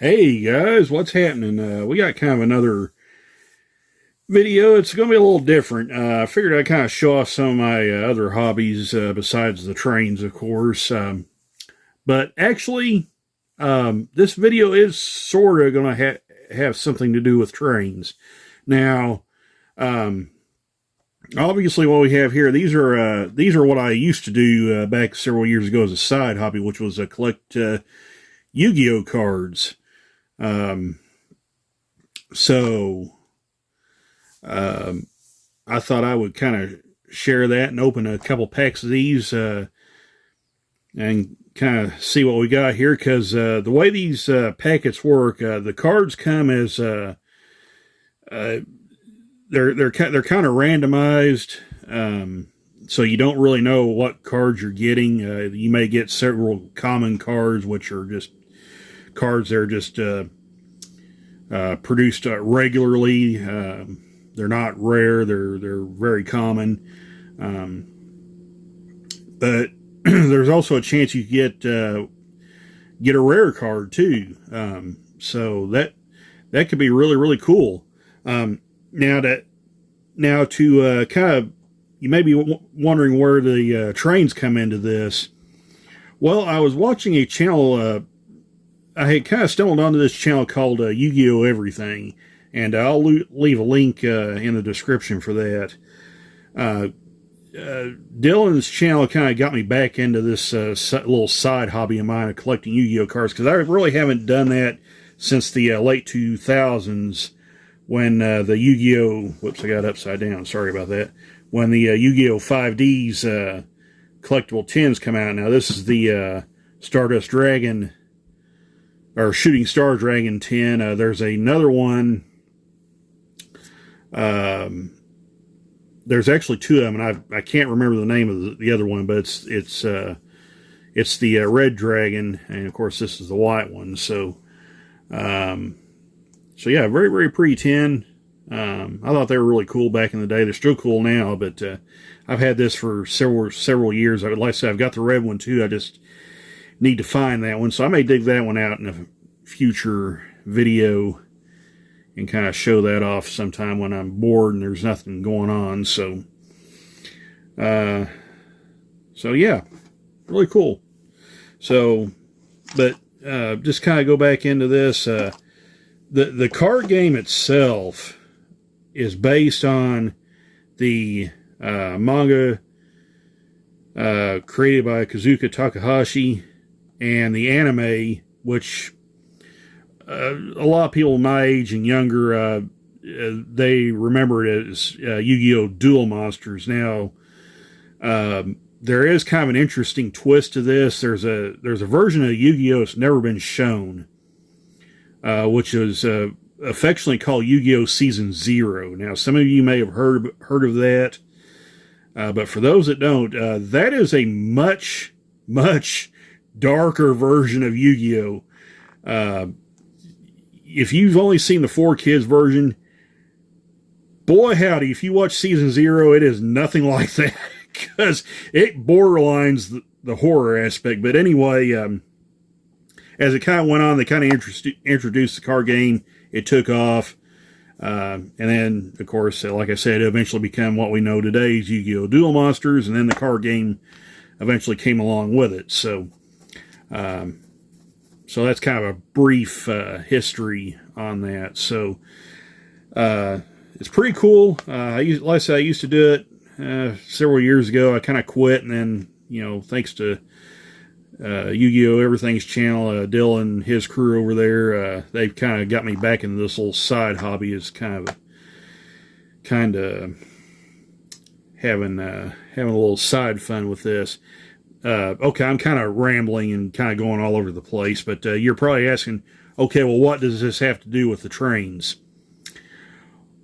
Hey guys, what's happening? We got kind of another video. It's going to be a little different. I figured I'd kind of show off some of my other hobbies besides the trains, of course. But actually, this video is sort of going to have something to do with trains. Now, obviously, what we have here, these are what I used to do back several years ago as a side hobby, which was collect Yu-Gi-Oh cards. So I thought I would kind of share that and open a couple packs of these and kind of see what we got here, because the way these packets work, the cards come as they're kind of randomized, so you don't really know what cards you're getting. You may get several common cards, which are just cards that are just produced regularly. They're not rare. They're very common. But there's also a chance you get a rare card too. So that could be really, really cool. Now to kind of, you may be wondering where the trains come into this. Well, I was watching a channel. I had kind of stumbled onto this channel called Yu-Gi-Oh! Everything, and I'll leave a link in the description for that. Dylan's channel kind of got me back into this little side hobby of mine of collecting Yu-Gi-Oh! Cards, because I really haven't done that since the late 2000s, when the Yu-Gi-Oh! Whoops, I got upside down, sorry about that. When the Yu-Gi-Oh! 5Ds collectible tins come out. Now, this is the Stardust Dragon, or Shooting Star Dragon 10. There's another one. There's actually two of them, and I can't remember the name of the other one, but it's the Red Dragon, and of course this is the white one. So yeah, very, very pretty tin. I thought they were really cool back in the day. They're still cool now, but I've had this for several years. Like I said, I've got the red one too. I just need to find that one, so I may dig that one out in a future video and kind of show that off sometime when I'm bored and there's nothing going on. So yeah, really cool. So, but just kind of go back into this. The card game itself is based on the manga created by Kazuka Takahashi, and the anime, which a lot of people my age and younger, they remember it as Yu-Gi-Oh! Duel Monsters. Now, there is kind of an interesting twist to this. There's a version of Yu-Gi-Oh! That's never been shown, which is affectionately called Yu-Gi-Oh! Season 0. Now, some of you may have heard of that, but for those that don't, that is a much, much darker version of Yu-Gi-Oh! If you've only seen the 4Kids version, boy howdy, if you watch Season 0, it is nothing like that, because it borderlines the horror aspect. But anyway, as it kind of went on, they kind of introduced the card game. It took off. And then, of course, like I said, it eventually became what we know today as Yu-Gi-Oh! Duel Monsters, and then the card game eventually came along with it. So that's kind of a brief history on that. So it's pretty cool. Like I said, I used to do it several years ago. I kind of quit, and then, thanks to Yu-Gi-Oh! Everything's channel, Dylan, his crew over there, they've kind of got me back into this little side hobby. Is kind of having a little side fun with this. Okay, I'm kind of rambling and kind of going all over the place, but you're probably asking, okay, well, what does this have to do with the trains?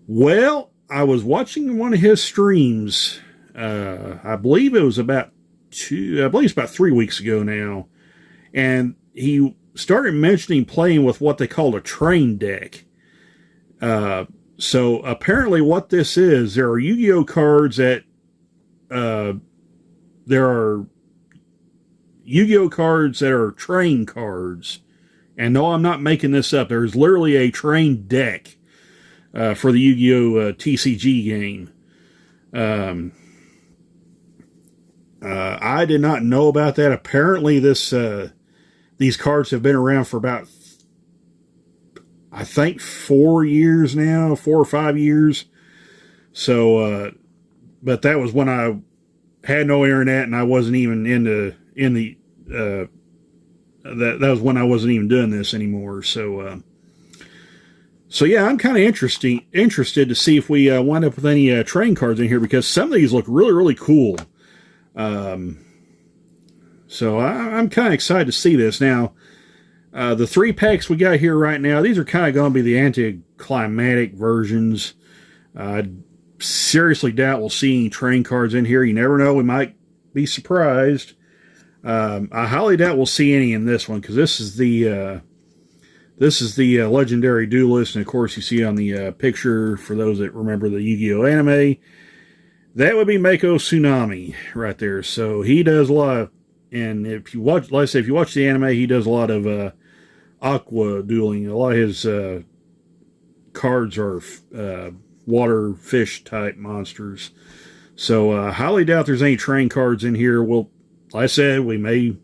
Well, I was watching one of his streams. I believe it was about 3 weeks ago now, and he started mentioning playing with what they called a train deck. So apparently what this is, there are Yu-Gi-Oh cards that there are Yu-Gi-Oh cards that are train cards, And no, I'm not making this up. There's literally a train deck for the Yu-Gi-Oh! TCG game. I did not know about that. Apparently, these cards have been around for about, I think, 4 years now, 4 or 5 years. So, but that was when I had no internet and I wasn't even that was when I wasn't even doing this anymore. So yeah, I'm kind of interested to see if we wind up with any trading cards in here, because some of these look really, really cool. So I'm kind of excited to see this. Now, the 3 packs we got here right now, these are kind of going to be the anticlimactic versions. I seriously doubt we'll see any trading cards in here. You never know. We might be surprised. I highly doubt we'll see any in this one, because this is the legendary duelist, and of course you see on the picture, for those that remember the Yu-Gi-Oh anime, that would be Mako Tsunami right there. So he does a lot of, and if you watch, like I said, if you watch the anime, he does a lot of aqua dueling. A lot of his cards are water fish type monsters. So highly doubt there's any train cards in here. Well, like I said, we may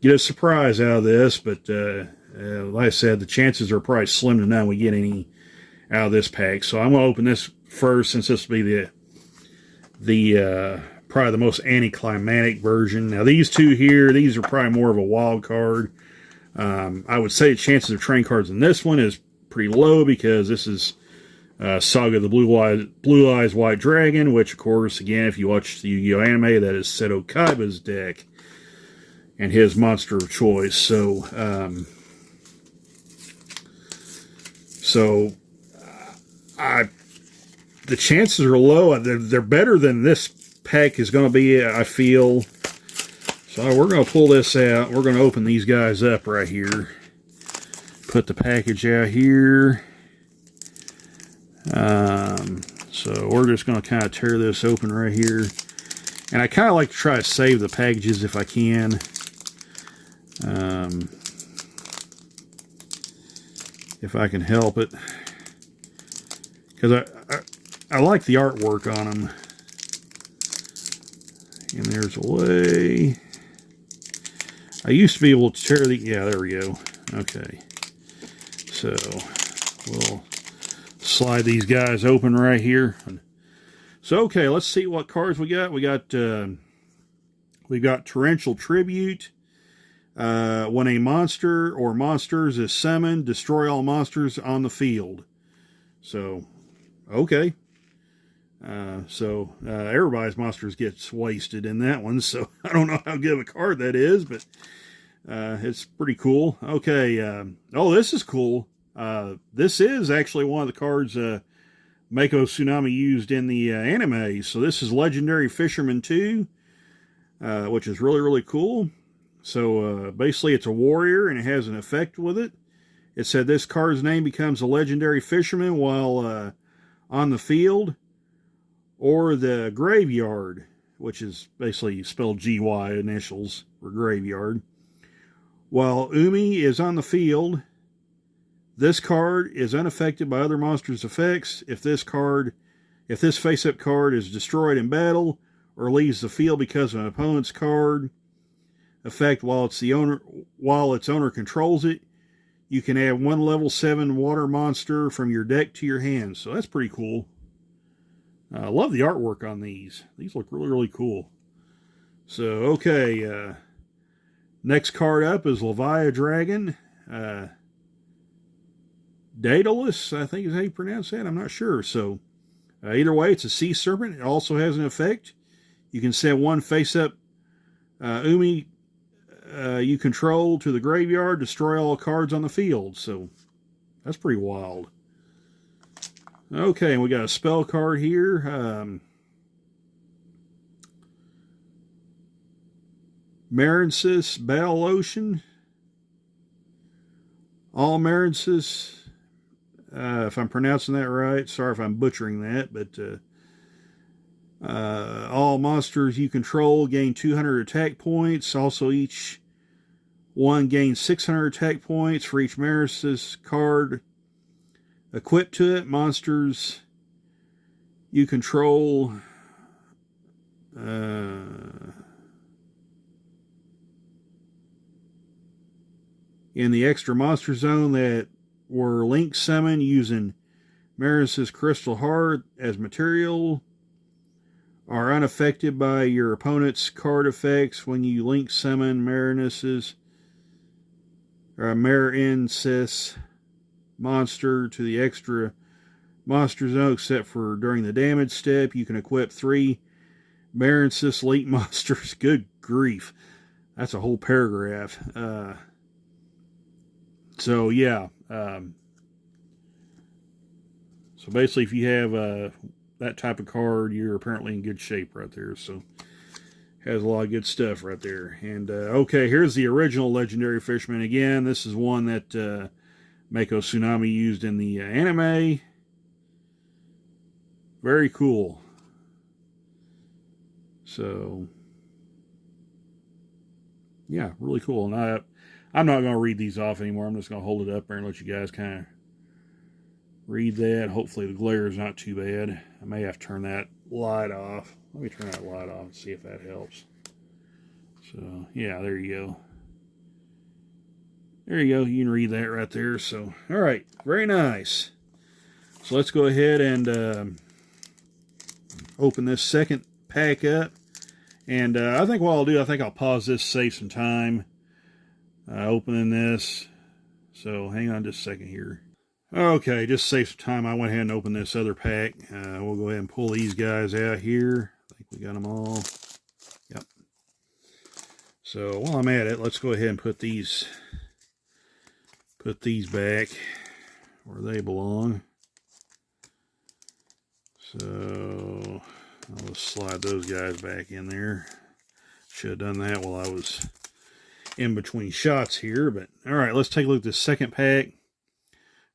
get a surprise out of this, but like I said, the chances are probably slim to none we get any out of this pack. So I'm going to open this first, since this will be the probably the most anticlimactic version. Now these two here, these are probably more of a wild card. I would say the chances of train cards in this one is pretty low, because this is Saga the Blue Eyes White Dragon, which of course, again, if you watch the Yu-Gi-Oh anime, that is Seto Kaiba's deck and his monster of choice. So the chances are low. They're better than this pack is going to be, I feel. So we're going to pull this out. We're going to open these guys up right here. Put the package out here. So we're just going to kind of tear this open right here. And I kind of like to try to save the packages if I can. If I can help it. Because I like the artwork on them. And there's a way. I used to be able to tear the... Yeah, there we go. Okay. So, we'll slide these guys open right here. So, okay, let's see what cards we got. We've got Torrential Tribute. When a monster or monsters is summoned, destroy all monsters on the field. So, okay. Everybody's monsters gets wasted in that one, so I don't know how good of a card that is, but it's pretty cool. Okay, oh, this is cool. This is actually one of the cards Mako Tsunami used in the anime. So this is Legendary Fisherman 2, which is really, really cool. So basically it's a warrior, and it has an effect with it. It said this card's name becomes a Legendary Fisherman while on the field or the graveyard, which is basically spelled GY initials for graveyard. While Umi is on the field, this card is unaffected by other monsters' effects. If this face-up card is destroyed in battle or leaves the field because of an opponent's card effect while its owner controls it, you can add 1 level 7 water monster from your deck to your hand. So that's pretty cool. I love the artwork on these. These look really, really cool. So, okay. Next card up is Levia Dragon. Daedalus, I think is how you pronounce that. I'm not sure. So, either way, it's a sea serpent. It also has an effect. You can send 1 face-up Umi you control to the graveyard, destroy all cards on the field. So, that's pretty wild. Okay, we got a spell card here. Marensis Battle Ocean. All Marensis, if I'm pronouncing that right, sorry if I'm butchering that, but all monsters you control gain 200 attack points. Also, each One gains 600 attack points for each Maris's card equipped to it. Monsters you control in the extra monster zone that were link summoned using Maris's crystal heart as material are unaffected by your opponent's card effects when you link summon Marinus' monster to the extra monster zone, except for during the damage step. You can equip 3 Marinus link monsters. Good grief. That's a whole paragraph. So yeah. So basically, if you have that type of card, you're apparently in good shape right there. So has a lot of good stuff right there. And okay, here's the original Legendary Fisherman again. This is one that Mako Tsunami used in the anime. Very cool. So yeah, really cool. And I'm not going to read these off anymore. I'm just going to hold it up there and let you guys kind of read that. Hopefully the glare is not too bad. I may have to turn that light off. Let me turn that light off and see if that helps. So yeah, there you go. There you go. You can read that right there. So all right, very nice. So let's go ahead and open this second pack up. And I think what I'll do, I think I'll pause this, save some time opening this. So hang on just a second here. Okay, just save some time. I went ahead and opened this other pack. We'll go ahead and pull these guys out here. I think we got them all. Yep. So while I'm at it, let's go ahead and put these back where they belong. So I'll just slide those guys back in there. Should have done that while I was in between shots here. But all right, let's take a look at this second pack.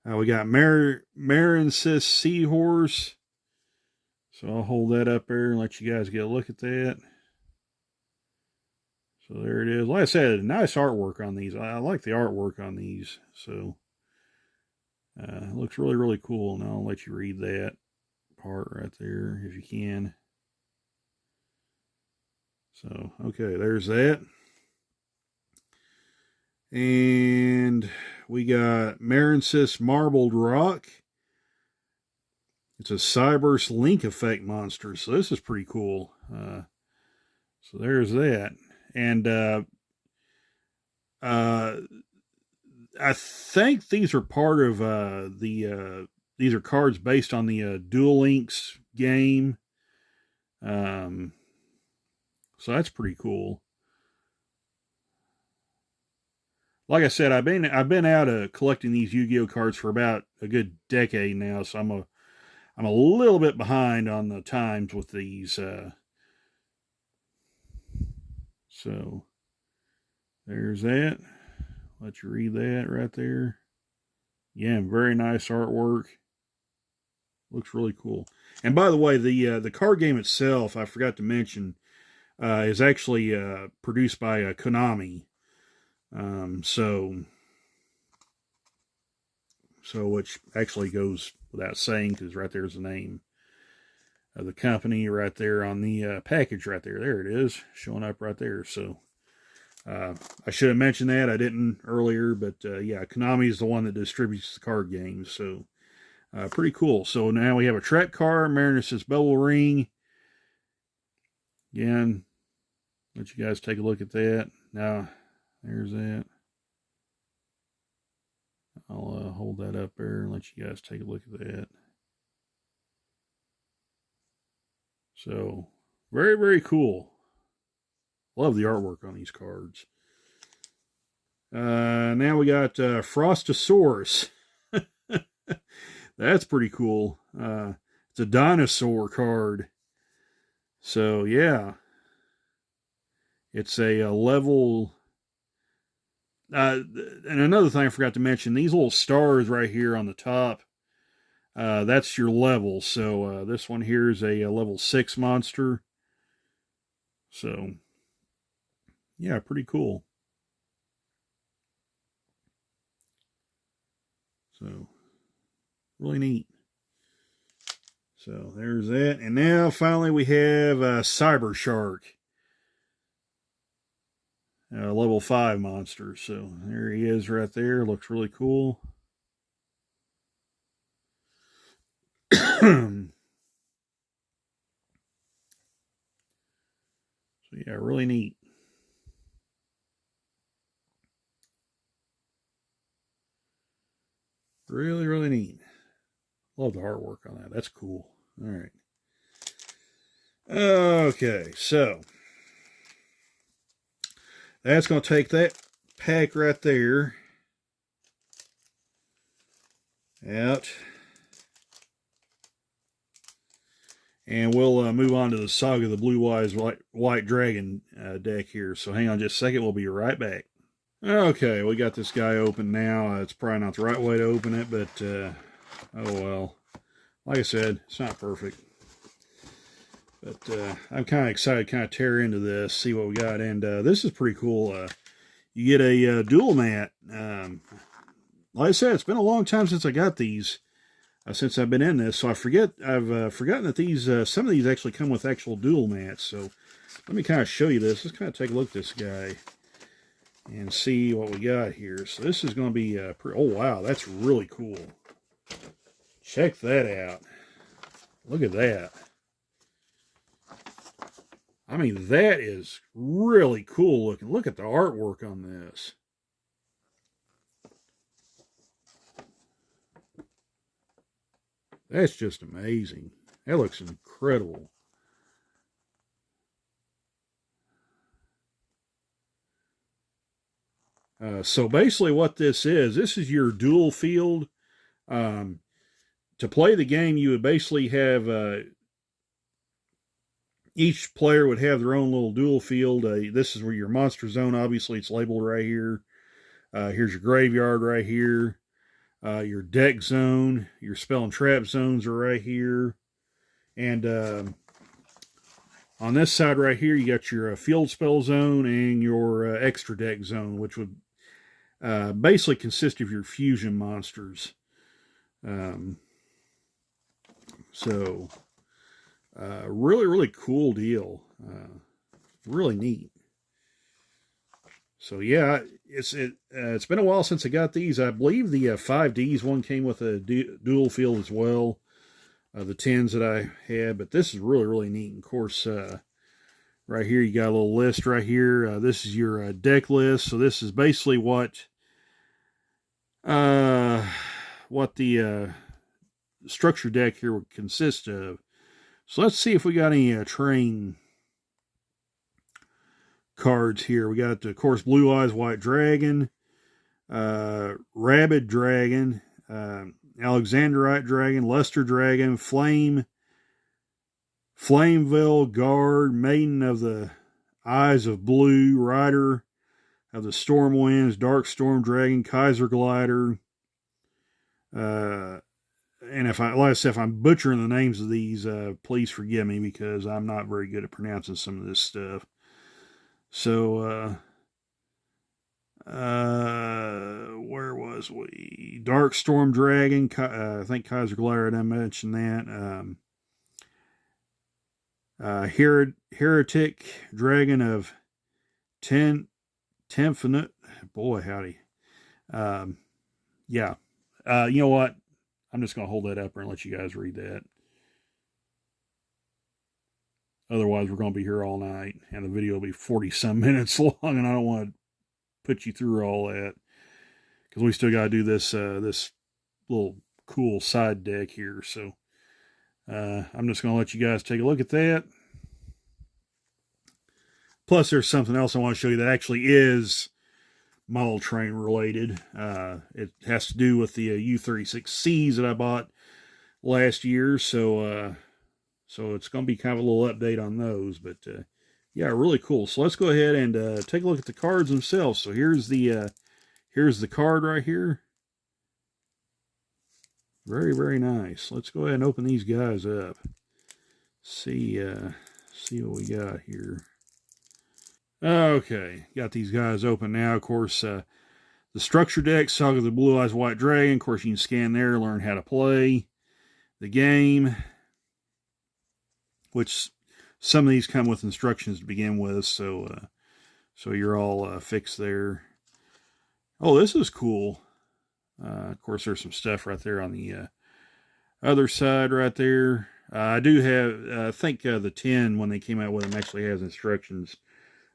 We got Marinus Seahorse. So I'll hold that up there and let you guys get a look at that. So there it is. Like I said, nice artwork on these. I like the artwork on these. So it looks really, really cool. And I'll let you read that part right there if you can. So, okay, there's that. And we got Marinus Marbled Rock. It's a Cyberse Link Effect monster. So this is pretty cool. So there's that. And I think these are part of these are cards based on the Duel Links game. So that's pretty cool. Like I said, I've been out collecting these Yu-Gi-Oh cards for about a good decade now, so I'm a little bit behind on the times with these. So there's that. Let you read that right there. Yeah, very nice artwork. Looks really cool. And by the way, the card game itself, I forgot to mention, is actually produced by Konami. So which actually goes without saying, because right there's the name of the company right there on the package right there. There it is, showing up right there. So I should have mentioned that. I didn't earlier, but yeah, Konami is the one that distributes the card games. So pretty cool. So now we have a trap card, Marinus' Bubble Ring. Again, let you guys take a look at that. Now, there's that. I'll hold that up there and let you guys take a look at that. So, very, very cool. Love the artwork on these cards. Now we got Frostosaurus. That's pretty cool. It's a dinosaur card. So, yeah. It's a level... and another thing I forgot to mention, these little stars right here on the top, that's your level. So this one here is a level 6 monster. So, yeah, pretty cool. So, really neat. So, there's that. And now, finally, we have Cyber Shark. Level 5 monster. So, there he is right there. Looks really cool. So, yeah, really neat. Really, really neat. Love the artwork on that. That's cool. All right. Okay, so that's going to take that pack right there out. And we'll move on to the Saga of the Blue Eyes White Dragon deck here. So hang on just a second. We'll be right back. Okay, we got this guy open now. It's probably not the right way to open it, but oh well. Like I said, it's not perfect. But I'm kind of excited to kind of tear into this, see what we got. And this is pretty cool. You get a dual mat. Like I said, it's been a long time since I got these. Since I've been in this, so I've forgotten that these some of these actually come with actual dual mats. So let me kind of show you this. Let's kind of take a look at this guy and see what we got here. So this is going to be oh wow, that's really cool. Check that out. Look at that. I mean, that is really cool looking. Look at the artwork on this. That's just amazing. That looks incredible. So basically what this is your dual field. To play the game, you would basically have, each player would have their own little dual field. This is where your monster zone, obviously it's labeled right here. Here's your graveyard right here. Your deck zone, your spell and trap zones are right here. And on this side right here, you got your field spell zone and your extra deck zone, which would basically consist of your fusion monsters. So, really, really cool deal. Really neat. So yeah, it's been a while since I got these. I believe the 5Ds one came with a dual field as well. The 10s that I had, but this is really, really neat. And of course, right here you got a little list right here. This is your deck list. So this is basically what the structure deck here would consist of. So let's see if we got any train cards here. We got, of course, Blue Eyes White Dragon, Rabid Dragon, Alexandrite Dragon, Luster Dragon, Flameville Guard, Maiden of the Eyes of Blue, Rider of the Storm Winds, Dark Storm Dragon, Kaiser Glider. And like I said, if I'm butchering the names of these, please forgive me because I'm not very good at pronouncing some of this stuff. So, where was we? Dark Storm Dragon. I think Kaiser Glider, I mentioned that. Heretic Dragon of Temphinut. Boy, howdy. Yeah. You know what? I'm just going to hold that up and let you guys read that. Otherwise, we're going to be here all night, and the video will be 40-some minutes long, and I don't want to put you through all that because we still got to do this this little cool side deck here. So I'm just going to let you guys take a look at that. Plus, there's something else I want to show you that actually is model train related. It has to do with the U36Cs that I bought last year. So it's going to be kind of a little update on those. But yeah, really cool. So let's go ahead and take a look at the cards themselves. So here's the card right here. Very, very nice. Let's go ahead and open these guys up. See what we got here. Okay, got these guys open now. Of course, the The structure deck, Saga of the Blue Eyes White Dragon. Of course, you can scan there, learn how to play the game, which some of these come with instructions to begin with, so you're all fixed there. Oh, this is cool. Of course, there's some stuff right there on the other side right there. I do have, I think the 10, when they came out with them, actually has instructions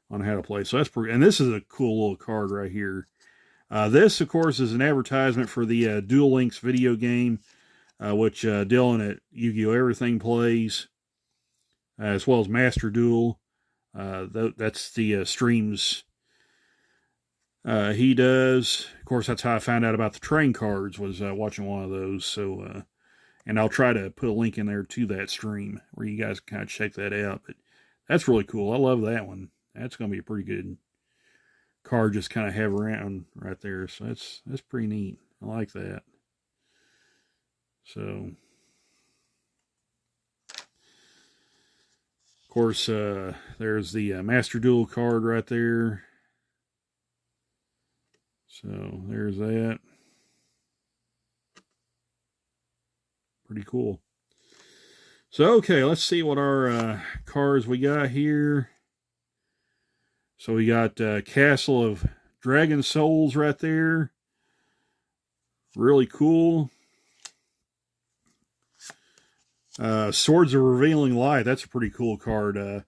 on how to play. So that's pretty, and this is a cool little card right here. This, of course, is an advertisement for the Duel Links video game, which Dylan at Yu-Gi-Oh! Everything plays, as well as Master Duel. That's the streams he does. Of course, that's how I found out about the train cards, was watching one of those. So, and I'll try to put a link in there to that stream where you guys can kind of check that out. But that's really cool. I love that one. That's going to be a pretty good card, just kind of have around right there. So that's pretty neat. I like that. So, of course, there's the Master Duel card right there. So there's that. Pretty cool. So, okay, let's see what our cards we got here. So we got Castle of Dragon Souls right there. Really cool. Swords of Revealing Light. That's a pretty cool card.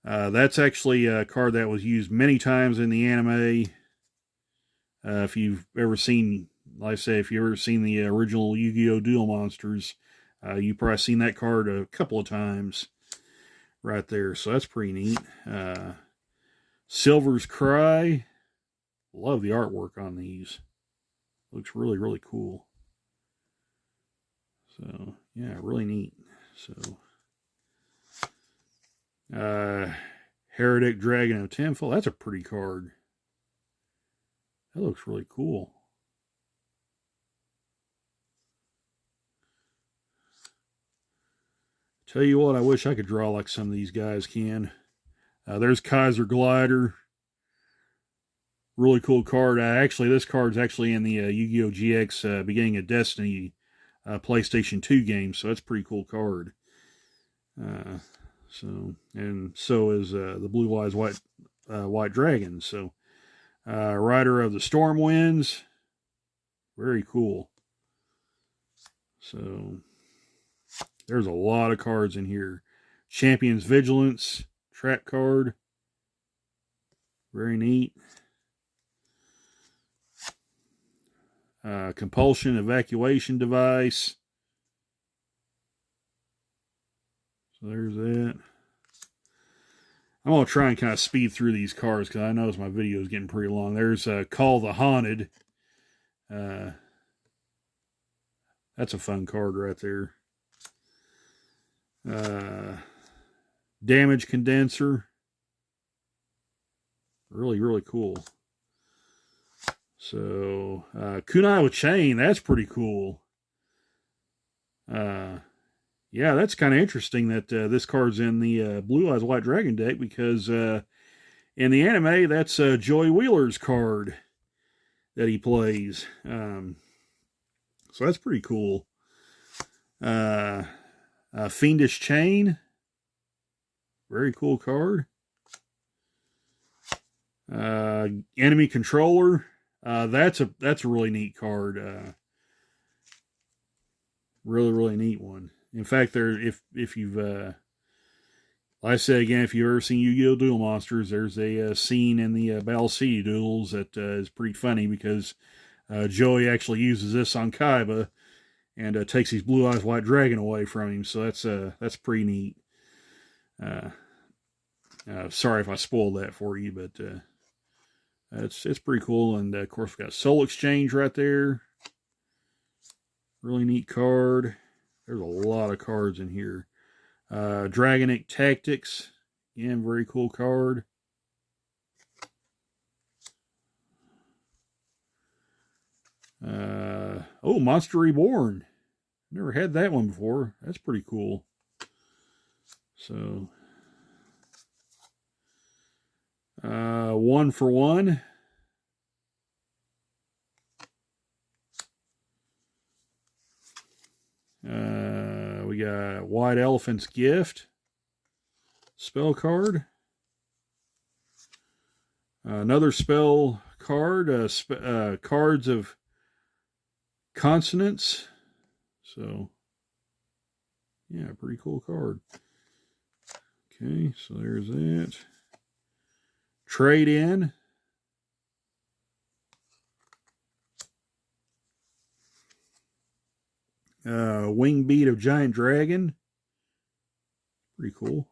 That's actually a card that was used many times in the anime. If you've ever seen, like I say, if you've ever seen the original Yu-Gi-Oh! Duel Monsters, you've probably seen that card a couple of times right there. So that's pretty neat. Silver's Cry. Love the artwork on these. Looks really, really cool. So, yeah, really neat. So, Heretic Dragon of Tenfold. That's a pretty card. That looks really cool. Tell you what, I wish I could draw like some of these guys can. There's Kaiser Glider. Really cool card. Actually, this card's actually in the Yu-Gi-Oh! GX Beginning of Destiny PlayStation 2 game, so that's a pretty cool card. So is the Blue Eyes White Dragon. So, Rider of the Storm Winds. Very cool. So, there's a lot of cards in here. Champion's Vigilance. Trap card. Very neat. Compulsion Evacuation Device. So there's that. I'm going to try and kind of speed through these cards because I notice my video is getting pretty long. There's Call the Haunted. That's a fun card right there. Damage Condenser. Really, really cool. So, Kunai with Chain. That's pretty cool. Yeah, that's kind of interesting that this card's in the Blue Eyes White Dragon deck because in the anime, that's Joey Wheeler's card that he plays. So that's pretty cool. Fiendish Chain. Very cool card. Enemy Controller. That's a really neat card. Really, really neat one. In fact, if you've like I said again, if you've ever seen Yu-Gi-Oh! Duel Monsters, there's a scene in the Battle City duels that is pretty funny because Joey actually uses this on Kaiba and takes his Blue Eyes White Dragon away from him. So that's pretty neat. Sorry if I spoiled that for you, but it's pretty cool. And of course, we've got Soul Exchange right there. Really neat card. There's a lot of cards in here. Dragonic Tactics. Again, very cool card. Monster Reborn. Never had that one before. That's pretty cool. So, 1 for 1. we got White Elephant's Gift spell card. Another spell card, cards of consonants. So, yeah, pretty cool card. Okay, so there's that. Trade in. Wing Beat of Giant Dragon. Pretty cool.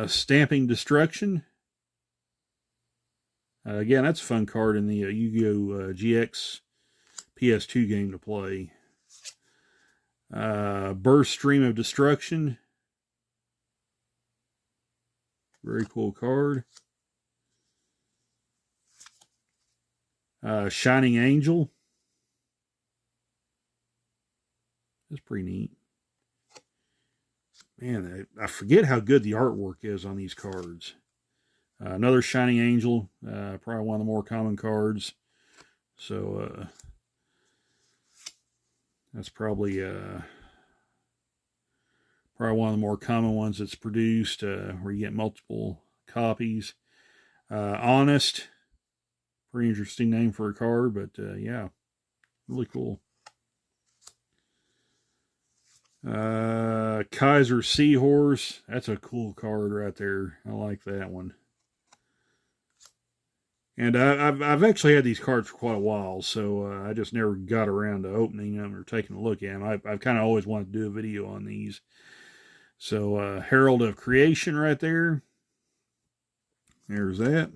Stamping Destruction. Again, that's a fun card in the Yu-Gi-Oh! GX PS2 game to play. Burst Stream of Destruction. Very cool card. Shining Angel. That's pretty neat. Man, I forget how good the artwork is on these cards. Another Shining Angel. Probably one of the more common cards. So, that's probably one of the more common ones that's produced, where you get multiple copies. Honest. Pretty interesting name for a card, but yeah, really cool. Kaiser Seahorse. That's a cool card right there. I like that one. And I've actually had these cards for quite a while, so I just never got around to opening them or taking a look at them. I've kind of always wanted to do a video on these. So Herald of Creation right there. There's that.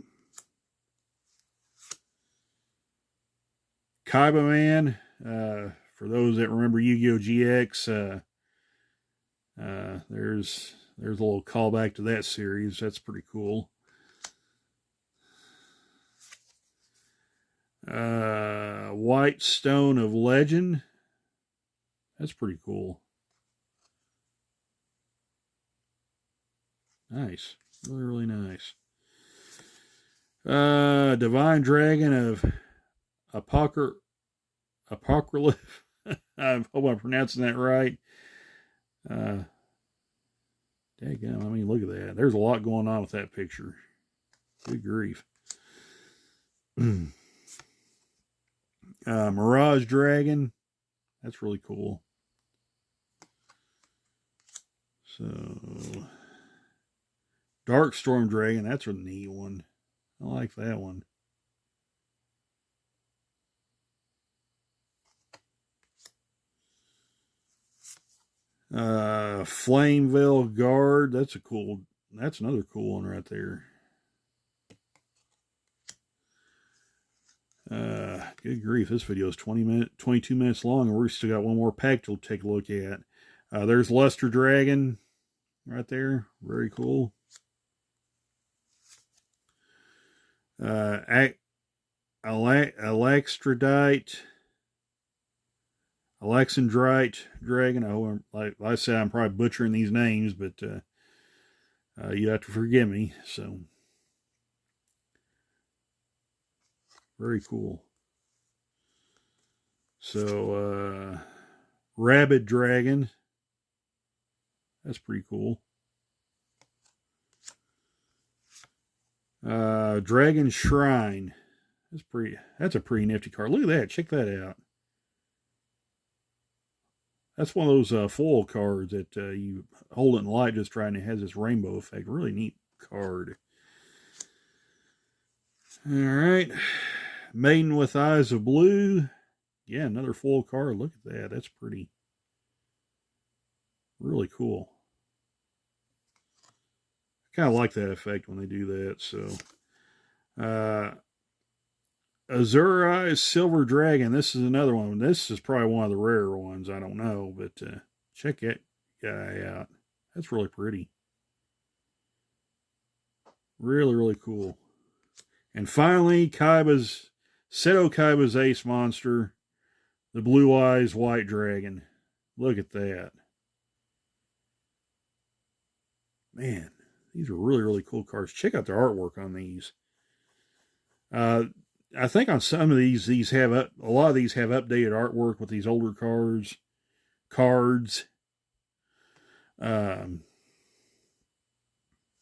Kaiba Man. For those that remember Yu-Gi-Oh! GX, there's a little callback to that series. That's pretty cool. White Stone of Legend. That's pretty cool. Nice. Really, really nice. Divine Dragon of Apocryph. I hope I'm pronouncing that right. Daggum, I mean, look at that. There's a lot going on with that picture. Good grief. Mirage Dragon. That's really cool. So, Dark Storm Dragon. That's a neat one. I like that one. Flameville Guard. That's another cool one right there. Good grief, this video is 22 minutes long, and we've still got one more pack to take a look at. There's Luster Dragon right there. Very cool. Alexandrite Dragon. Like I said, I'm probably butchering these names, but you have to forgive me. So, very cool. So, Rabid Dragon. That's pretty cool. Dragon Shrine. That's a pretty nifty card. Look at that. Check that out. That's one of those foil cards that you hold it in light just right, and it has this rainbow effect. Really neat card. All right. Maiden with Eyes of Blue. Yeah, another foil card. Look at that. That's pretty. Really cool. I kind of like that effect when they do that. So, Azure Eyes Silver Dragon. This is another one. This is probably one of the rarer ones. I don't know, but check that guy out. That's really pretty. Really, really cool. And finally, Seto Kaiba's Ace Monster, the Blue Eyes White Dragon. Look at that. Man, these are really, really cool cards. Check out the artwork on these. I think on some of these have a lot of these have updated artwork with these older cards. Um,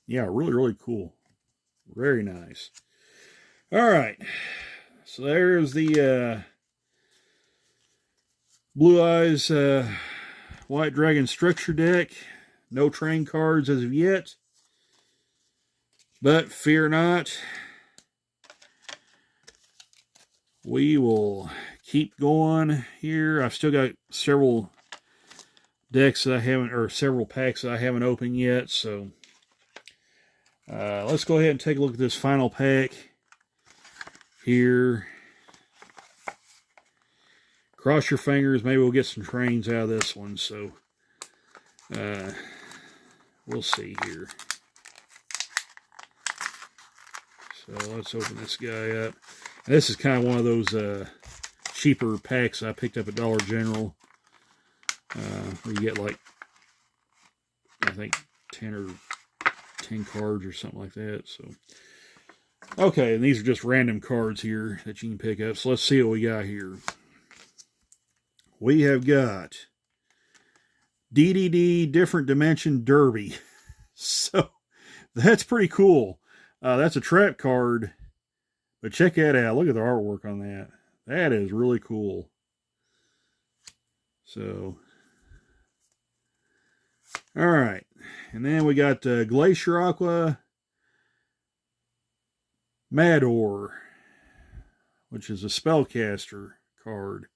yeah, really, really cool. Very nice. All right. So there's the Blue Eyes White Dragon Structure deck. No train cards as of yet. But fear not. We will keep going here. I've still got several decks that I haven't, or several packs that I haven't opened yet. So let's go ahead and take a look at this final pack here. Cross your fingers. Maybe we'll get some trains out of this one. So we'll see here. So let's open this guy up. And this is kind of one of those cheaper packs I picked up at Dollar General. Where you get like, I think 10 cards or something like that. So, okay, and these are just random cards here that you can pick up. So let's see what we got here. We have got DDD Different Dimension Derby. So that's pretty cool. That's a trap card, but check that out. Look at the artwork on that. That is really cool. So, all right. And then we got Glacier Aqua Mador, which is a spellcaster card.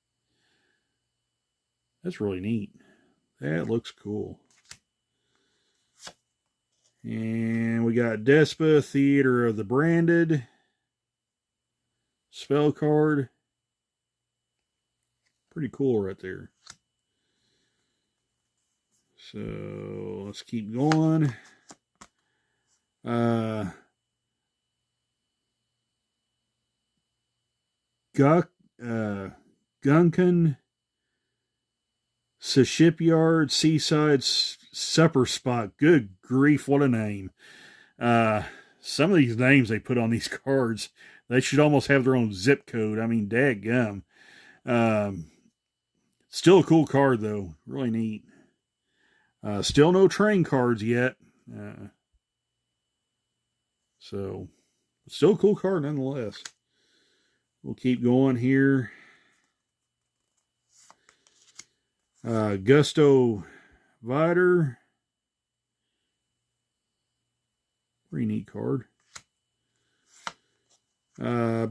That's really neat. That looks cool. And we got Despa, Theater of the Branded. Spell card. Pretty cool right there. So let's keep going. Gunkan Shipyard Seaside Supper Spot. Good grief, what a name. Some of these names they put on these cards, they should almost have their own zip code. I mean, dadgum. Still a cool card, though. Really neat. Still no train cards yet. So, still a cool card nonetheless. We'll keep going here. Gusto Vider. Pretty neat card.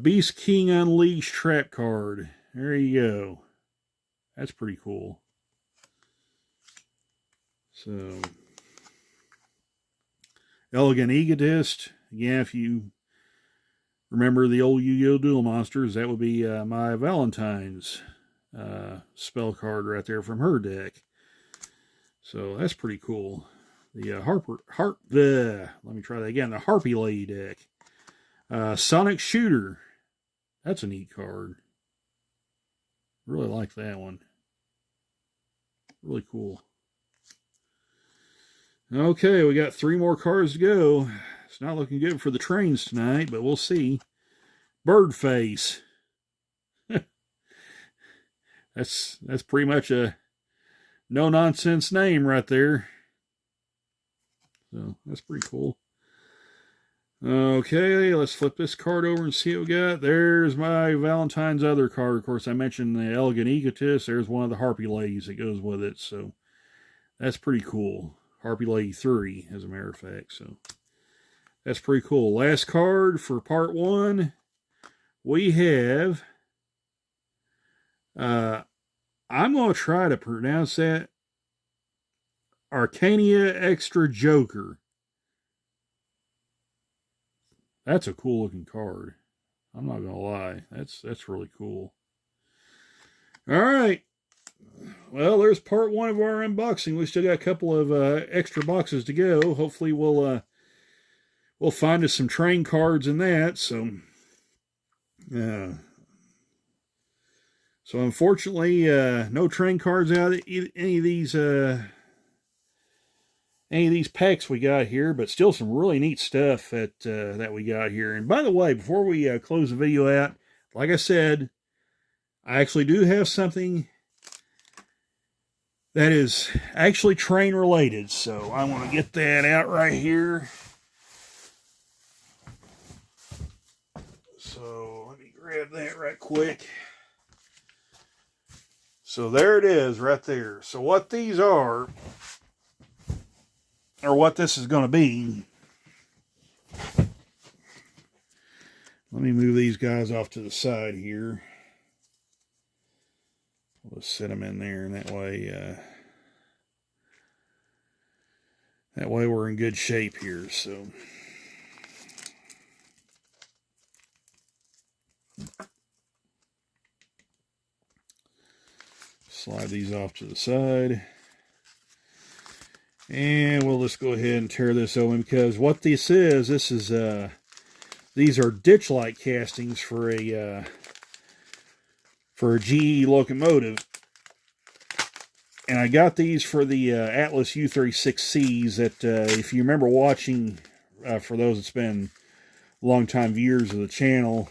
Beast King Unleashed trap card. There you go. That's pretty cool. So, Elegant Egotist. Again, if you remember the old Yu-Gi-Oh! Duel Monsters, that would be my Valentine's spell card right there from her deck. So that's pretty cool. The let me try that again. The Harpy Lady deck. Sonic Shooter. That's a neat card. Really like that one. Really cool. Okay, we got 3 more cards to go. It's not looking good for the trains tonight, but we'll see. Birdface. That's pretty much a no-nonsense name right there. So, that's pretty cool. Okay, let's flip this card over and see what we got. There's my Valentine's other card. Of course, I mentioned the Elegant Egotist. There's one of the Harpy Ladies that goes with it. So, that's pretty cool. Harpy Lady 3, as a matter of fact. So, that's pretty cool. Last card for part 1. We have... I'm going to try to pronounce that. Arcania Extra Joker. That's a cool looking card. I'm not going to lie. That's really cool. All right. Well, there's part 1 of our unboxing. We still got a couple of extra boxes to go. Hopefully we'll find us some train cards in that. So unfortunately, no train cards out of any of these packs we got here, but still some really neat stuff that we got here. And by the way, before we close the video out, like I said, I actually do have something that is actually train related. So I want to get that out right here. So let me grab that right quick. So there it is right there. So what these are, or what this is going to be, let me move these guys off to the side here. We'll just set them in there, and that way we're in good shape here. So slide these off to the side. And we'll just go ahead and tear this open, because what this is these are ditch light castings for a GE locomotive. And I got these for the Atlas U36Cs that, if you remember watching, for those that's been long-time viewers of the channel,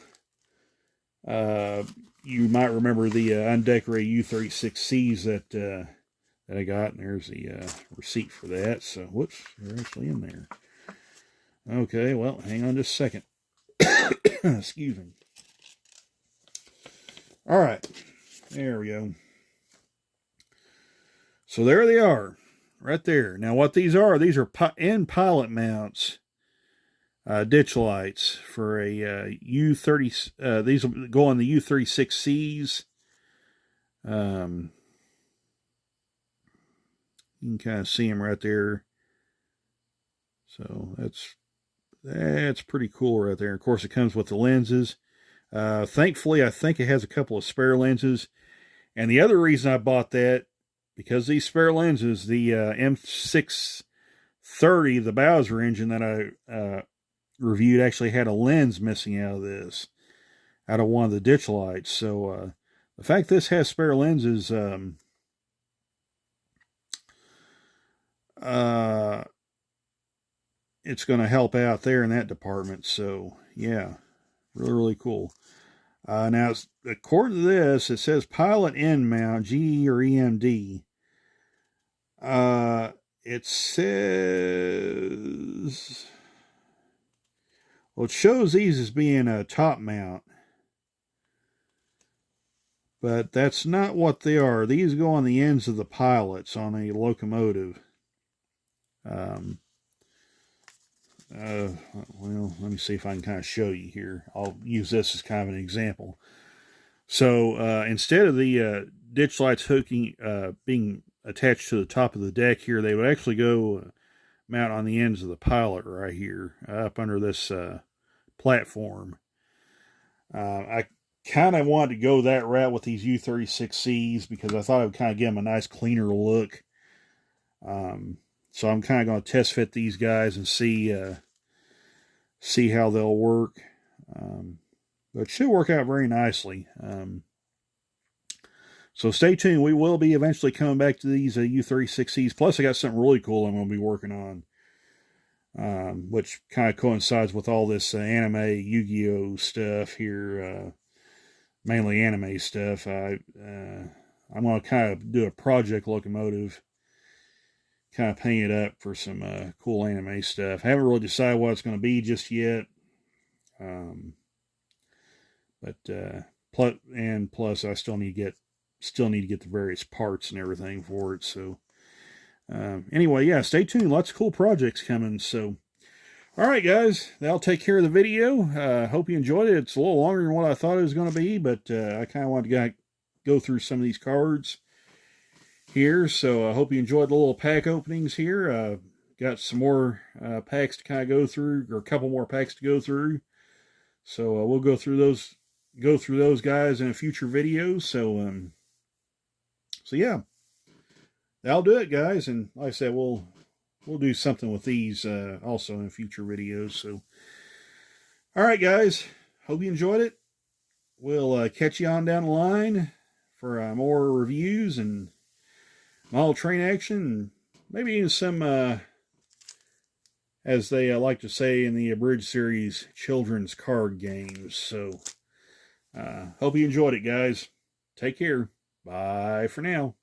you might remember the Undecorated U36Cs that I got, and there's the receipt for that. So, whoops, they're actually in there. Okay, well, hang on just a second. Excuse me. All right, there we go. So there they are, right there. Now, what these are end pilot mounts, ditch lights for a U30. These will go on the U36Cs. You can kind of see them right there. So that's pretty cool right there. Of course, it comes with the lenses. Thankfully, I think it has a couple of spare lenses. And the other reason I bought that, because these spare lenses, the M630, the Bowser engine that I reviewed, actually had a lens missing out of this, out of one of the ditch lights. So the fact this has spare lenses, it's going to help out there in that department. So yeah, really, really cool. Now, according to this, it says pilot end mount, GE or EMD. It says, well, it shows these as being a top mount, but that's not what they are. These go on the ends of the pilots on a locomotive. Well, let me see if I can kind of show you here. I'll use this as kind of an example. So instead of the ditch lights being attached to the top of the deck here, they would actually go mount on the ends of the pilot right here, up under this platform. I kind of wanted to go that route with these U36Cs because I thought it would kind of give them a nice cleaner look. So I'm kind of going to test fit these guys and see how they'll work. But it should work out very nicely. So stay tuned. We will be eventually coming back to these U36Cs. Plus, I got something really cool I'm going to be working on, which kind of coincides with all this anime Yu-Gi-Oh stuff here, mainly anime stuff. I'm going to kind of do a project locomotive, kind of paint it up for some cool anime stuff. I haven't really decided what it's going to be just yet. Plus I still need to get the various parts and everything for it. So anyway, yeah, stay tuned. Lots of cool projects coming. So all right, guys, that'll take care of the video. Hope you enjoyed it. It's a little longer than what I thought it was going to be, but I kind of wanted to go through some of these cards here. So I hope you enjoyed the little pack openings here. Got some more packs to kind of go through, or a couple more packs to go through. So we'll go through those guys in a future video. So yeah, that'll do it, guys. And like I said, we'll do something with these also in future videos. So all right, guys, hope you enjoyed it. We'll catch you on down the line for more reviews and model train action, and maybe even some, as they like to say in the abridged series, children's card games. So Hope you enjoyed it, guys. Take care. Bye for now.